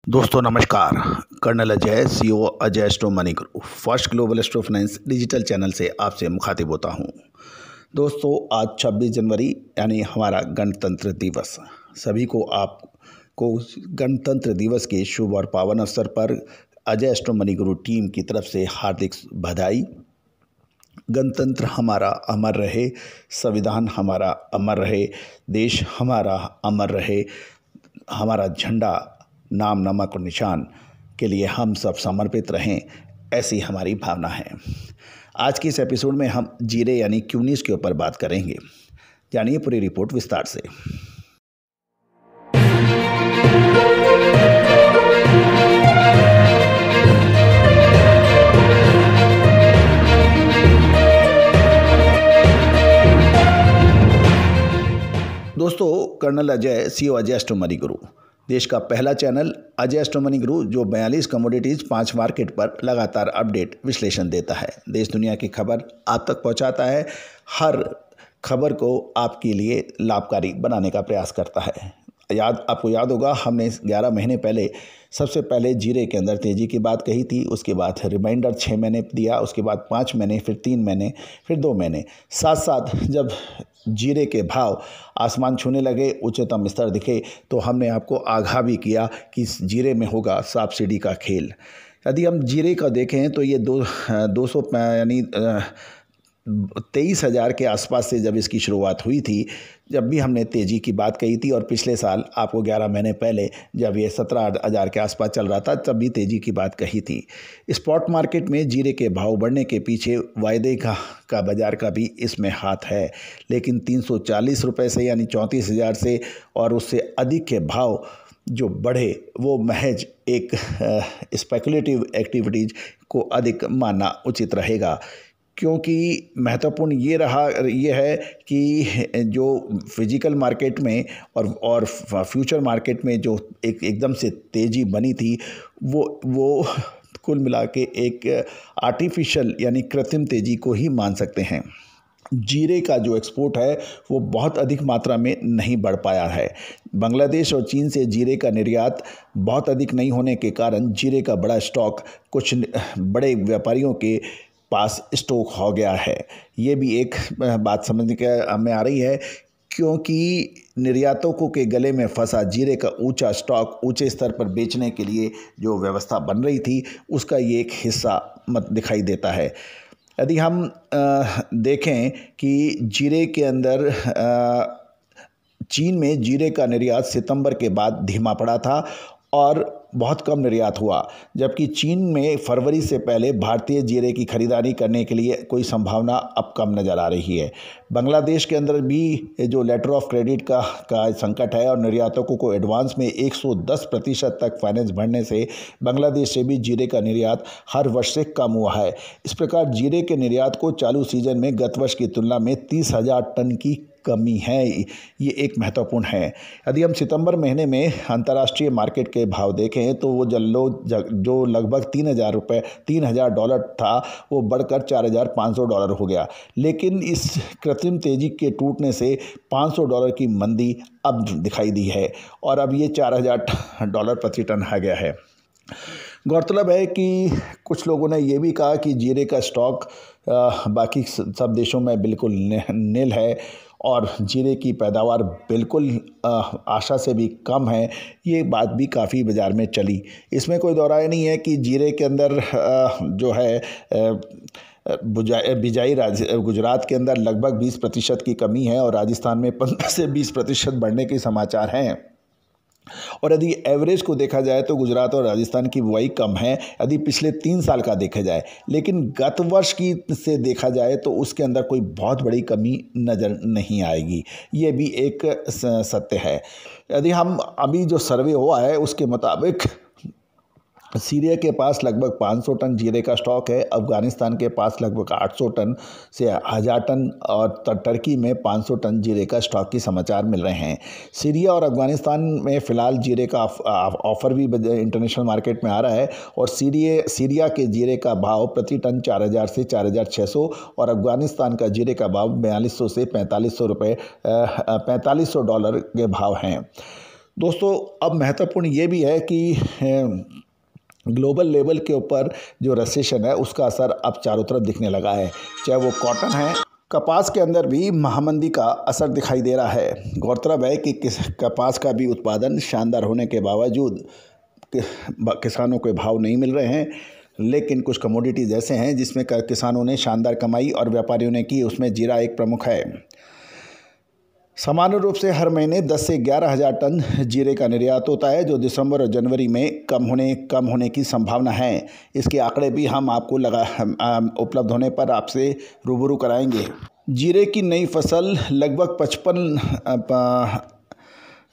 दोस्तों नमस्कार। Colonel Ajay CEO Ajay astro money group first global astro finance digital channel से आपसे मुखातिब होता हूं। दोस्तों आज 26 जनवरी यानी हमारा गणतंत्र दिवस। सभी को आपको गणतंत्र दिवस के शुभ और पावन अवसर पर Ajay astro money group team की तरफ से हार्दिक बधाई। गणतंत्र हमारा अमर रहे, संविधान हमारा अमर रहे, देश हमारा अमर रहे, हमारा झंडा नाम नमक और निशान के लिए हम सब समर्पित रहें, ऐसी हमारी भावना है। आज के इस एपिसोड में हम जीरे यानी क्यूनिस के ऊपर बात करेंगे। जानिए पूरी रिपोर्ट विस्तार से। दोस्तों colonel Ajay CEO Ajay astro money group देश का पहला channel Ajay astro money group जो 42 कमोडिटीज़ 5 मार्केट पर लगातार अपडेट विश्लेषण देता है, देश दुनिया की खबर आप तक पहुंचाता है, हर खबर को आपके लिए लाभकारी बनाने का प्रयास करता है। आपको याद होगा हमने 11 महीने पहले सबसे पहले जीरे के अंदर तेज़ी की बात कही थी, उसके बाद रिमाइंडर 6 महीने दिया, उसके बाद 5 महीने, फिर 3 महीने, फिर 2 महीने। साथ साथ जब जीरे के भाव आसमान छूने लगे, उच्चतम स्तर दिखे, तो हमने आपको आगाह भी किया कि इस जीरे में होगा सांप सीढ़ी का खेल। यदि हम जीरे का देखें तो ये 200 यानी 23,000 के आसपास से जब इसकी शुरुआत हुई थी, जब भी हमने तेज़ी की बात कही थी, और पिछले साल आपको 11 महीने पहले जब ये 17,000 के आसपास चल रहा था तब भी तेज़ी की बात कही थी। स्पॉट मार्केट में जीरे के भाव बढ़ने के पीछे वायदे का बाज़ार का भी इसमें हाथ है, लेकिन 340 रुपये से यानी 34,000 से और उससे अधिक के भाव जो बढ़े वो महज एक स्पेकुलेटिव एक्टिविटीज़ को अधिक मानना उचित रहेगा, क्योंकि महत्वपूर्ण ये है कि जो फिजिकल मार्केट में और फ्यूचर मार्केट में जो एकदम से तेज़ी बनी थी वो कुल मिला के एक आर्टिफिशियल यानी कृत्रिम तेज़ी को ही मान सकते हैं। जीरे का जो एक्सपोर्ट है वो बहुत अधिक मात्रा में नहीं बढ़ पाया है। बांग्लादेश और चीन से जीरे का निर्यात बहुत अधिक नहीं होने के कारण जीरे का बड़ा स्टॉक कुछ बड़े व्यापारियों के पास स्टॉक हो गया है। ये भी एक बात समझने के में आ रही है, क्योंकि निर्यातकों के गले में फंसा जीरे का ऊंचा स्टॉक ऊंचे स्तर पर बेचने के लिए जो व्यवस्था बन रही थी उसका ये एक हिस्सा दिखाई देता है। यदि हम देखें कि जीरे के अंदर चीन में जीरे का निर्यात सितंबर के बाद धीमा पड़ा था और बहुत कम निर्यात हुआ, जबकि चीन में फरवरी से पहले भारतीय जीरे की खरीदारी करने के लिए कोई संभावना अब कम नज़र आ रही है। बांग्लादेश के अंदर भी जो लेटर ऑफ क्रेडिट का संकट है और निर्यातकों को एडवांस में 110% तक फाइनेंस भरने से बांग्लादेश से भी जीरे का निर्यात हर वर्ष से कम हुआ है। इस प्रकार जीरे के निर्यात को चालू सीजन में गत वर्ष की तुलना में 30,000 टन की कमी है, ये एक महत्वपूर्ण है। यदि हम सितंबर महीने में अंतर्राष्ट्रीय मार्केट के भाव देखें तो वो जो लगभग $3,000 था वो बढ़कर $4,500 हो गया, लेकिन इस कृत्रिम तेजी के टूटने से $500 की मंदी अब दिखाई दी है और अब ये $4,000 प्रति टन आ गया है। गौरतलब है कि कुछ लोगों ने ये भी कहा कि जीरे का स्टॉक बाकी सब देशों में बिल्कुल नील है और जीरे की पैदावार बिल्कुल आशा से भी कम है। ये बात भी काफ़ी बाज़ार में चली। इसमें कोई दो राय नहीं है कि जीरे के अंदर जो है बिजाई गुजरात के अंदर लगभग 20% की कमी है और राजस्थान में 15 से 20% बढ़ने के समाचार हैं। और यदि एवरेज को देखा जाए तो गुजरात और राजस्थान की बुआई कम है यदि पिछले 3 साल का देखा जाए, लेकिन गत वर्ष की से देखा जाए तो उसके अंदर कोई बहुत बड़ी कमी नज़र नहीं आएगी। ये भी एक सत्य है। यदि हम अभी जो सर्वे हुआ है उसके मुताबिक सीरिया के पास लगभग 500 टन जीरे का स्टॉक है, अफ़गानिस्तान के पास लगभग 800 टन से 1000 टन और टर्की में 500 टन जीरे का स्टॉक की समाचार मिल रहे हैं। सीरिया और अफ़गानिस्तान में फ़िलहाल जीरे का ऑफ़र भी इंटरनेशनल मार्केट में आ रहा है और सीरिया के जीरे का भाव प्रति टन 4,000 से 4,600 और अफ़गानिस्तान का जीरे का भाव $4,200 से $4,500 $4,500 के भाव हैं। दोस्तों अब महत्वपूर्ण ये भी है कि ग्लोबल लेवल के ऊपर जो रिसेशन है उसका असर अब चारों तरफ दिखने लगा है, चाहे वो कॉटन है, कपास के अंदर भी महामंदी का असर दिखाई दे रहा है। गौरतलब है कि कपास का भी उत्पादन शानदार होने के बावजूद किसानों को भाव नहीं मिल रहे हैं, लेकिन कुछ कमोडिटीज़ ऐसे हैं जिसमें किसानों ने शानदार कमाई और व्यापारियों ने की, उसमें जीरा एक प्रमुख है। सामान्य रूप से हर महीने 10 से 11 हज़ार टन जीरे का निर्यात होता है, जो दिसंबर और जनवरी में कम होने की संभावना है। इसके आंकड़े भी हम आपको उपलब्ध होने पर आपसे रूबरू कराएंगे। जीरे की नई फसल लगभग 55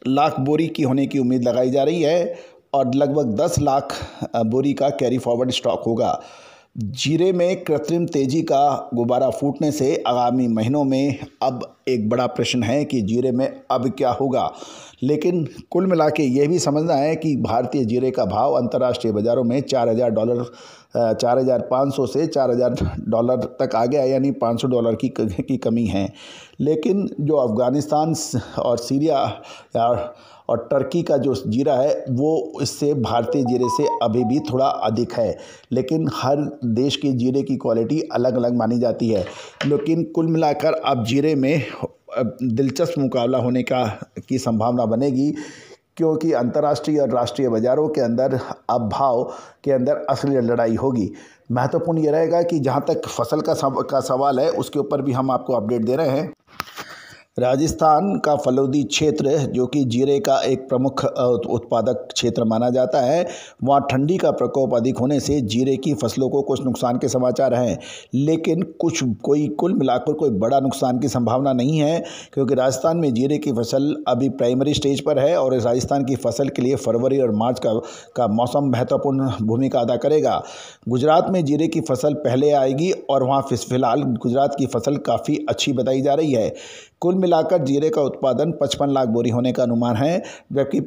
लाख बोरी की होने की उम्मीद लगाई जा रही है और लगभग 10 लाख बोरी का कैरी फॉरवर्ड स्टॉक होगा। जीरे में कृत्रिम तेजी का गुब्बारा फूटने से आगामी महीनों में अब एक बड़ा प्रश्न है कि जीरे में अब क्या होगा। लेकिन कुल मिला के ये भी समझना है कि भारतीय जीरे का भाव अंतर्राष्ट्रीय बाज़ारों में $4,500 से $4,000 तक आ गया, यानी $500 की कमी है। लेकिन जो अफ़गानिस्तान और सीरिया और टर्की का जो जीरा है वो इससे भारतीय जीरे से अभी भी थोड़ा अधिक है, लेकिन हर देश के जीरे की क्वालिटी अलग अलग मानी जाती है। लेकिन कुल मिलाकर अब जीरे में दिलचस्प मुकाबला होने की संभावना बनेगी, क्योंकि अंतर्राष्ट्रीय और राष्ट्रीय बाज़ारों के अंदर अब भाव के अंदर असली लड़ाई होगी। महत्वपूर्ण ये रहेगा कि जहाँ तक फसल का सवाल है उसके ऊपर भी हम आपको अपडेट दे रहे हैं। राजस्थान का फलोदी क्षेत्र, जो कि जीरे का एक प्रमुख उत्पादक क्षेत्र माना जाता है, वहाँ ठंडी का प्रकोप अधिक होने से जीरे की फसलों को कुछ नुकसान के समाचार हैं, लेकिन कुल मिलाकर कोई बड़ा नुकसान की संभावना नहीं है, क्योंकि राजस्थान में जीरे की फसल अभी प्राइमरी स्टेज पर है और इस राजस्थान की फसल के लिए फरवरी और मार्च का मौसम महत्वपूर्ण भूमिका अदा करेगा। गुजरात में जीरे की फसल पहले आएगी और वहाँ फिलहाल गुजरात की फसल काफ़ी अच्छी बताई जा रही है। कुल मिलाकर जीरे का उत्पादन 55 लाख बोरी होने का अनुमान है, जबकि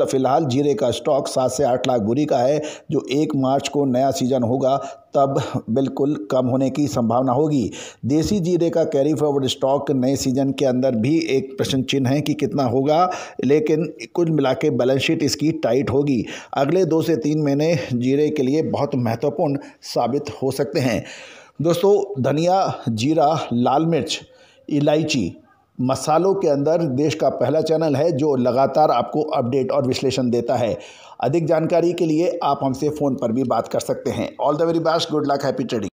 फिलहाल जीरे का स्टॉक 7 से 8 लाख बोरी का है, जो 1 मार्च को नया सीजन होगा तब बिल्कुल कम होने की संभावना होगी। देसी जीरे का कैरी फॉरवर्ड स्टॉक नए सीजन के अंदर भी एक प्रश्न चिन्ह है कि कितना होगा, लेकिन कुल मिला के बैलेंस शीट इसकी टाइट होगी। अगले 2 से 3 महीने जीरे के लिए बहुत महत्वपूर्ण साबित हो सकते हैं। दोस्तों, धनिया, जीरा, लाल मिर्च, इलायची, मसालों के अंदर देश का पहला चैनल है जो लगातार आपको अपडेट और विश्लेषण देता है। अधिक जानकारी के लिए आप हमसे फ़ोन पर भी बात कर सकते हैं। All the very best, good luck, happy trading.